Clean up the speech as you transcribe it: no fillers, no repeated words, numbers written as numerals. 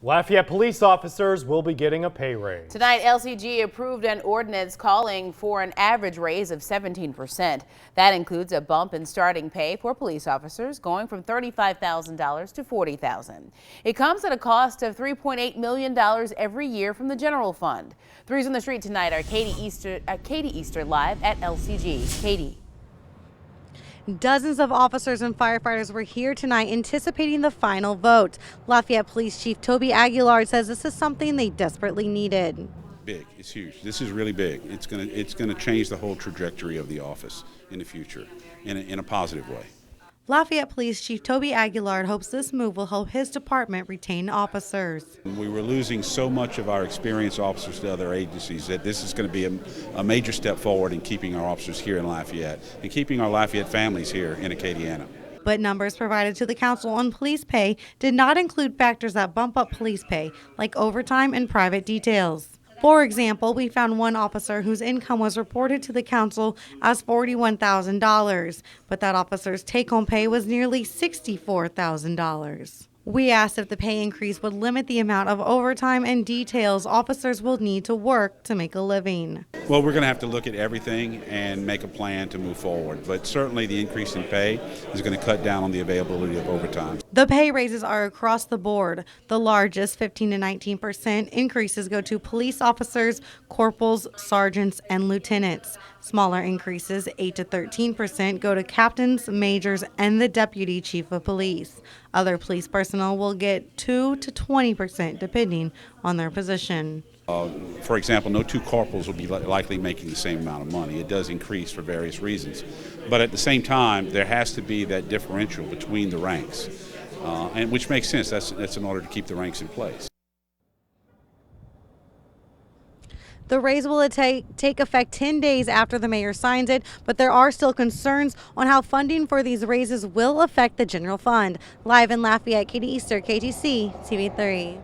Lafayette police officers will be getting a pay raise. Tonight, LCG approved an ordinance calling for an average raise of 17%. That includes a bump in starting pay for police officers, going from $35,000 to $40,000. It comes at a cost of $3.8 million every year from the general fund. Three's on the Street tonight are Katie Easter live at LCG. Katie. Dozens of officers and firefighters were here tonight anticipating the final vote. Lafayette Police Chief Toby Aguilar says this is something they desperately needed. Big, it's huge. This is really big. It's gonna change the whole trajectory of the office in the future in a positive way. Lafayette Police Chief Toby Aguilar hopes this move will help his department retain officers. We were losing so much of our experienced officers to other agencies that this is going to be a major step forward in keeping our officers here in Lafayette and keeping our Lafayette families here in Acadiana. But numbers provided to the council on police pay did not include factors that bump up police pay, like overtime and private details. For example, we found one officer whose income was reported to the council as $41,000, but that officer's take-home pay was nearly $64,000. We asked if the pay increase would limit the amount of overtime and details officers will need to work to make a living. Well, we're going to have to look at everything and make a plan to move forward, but certainly the increase in pay is going to cut down on the availability of overtime. The pay raises are across the board. The largest, 15 to 19% increases go to police officers, corporals, sergeants, and lieutenants. Smaller increases, 8 to 13%, go to captains, majors, and the deputy chief of police. Other police personnel will get 2 to 20% depending on their position. For example, no two corporals will be likely making the same amount of money. It does increase for various reasons. But at the same time, there has to be that differential between the ranks, and which makes sense. That's in order to keep the ranks in place. The raise will take effect 10 days after the mayor signs it, but there are still concerns on how funding for these raises will affect the general fund. Live in Lafayette, Katie Easter, KTC TV3.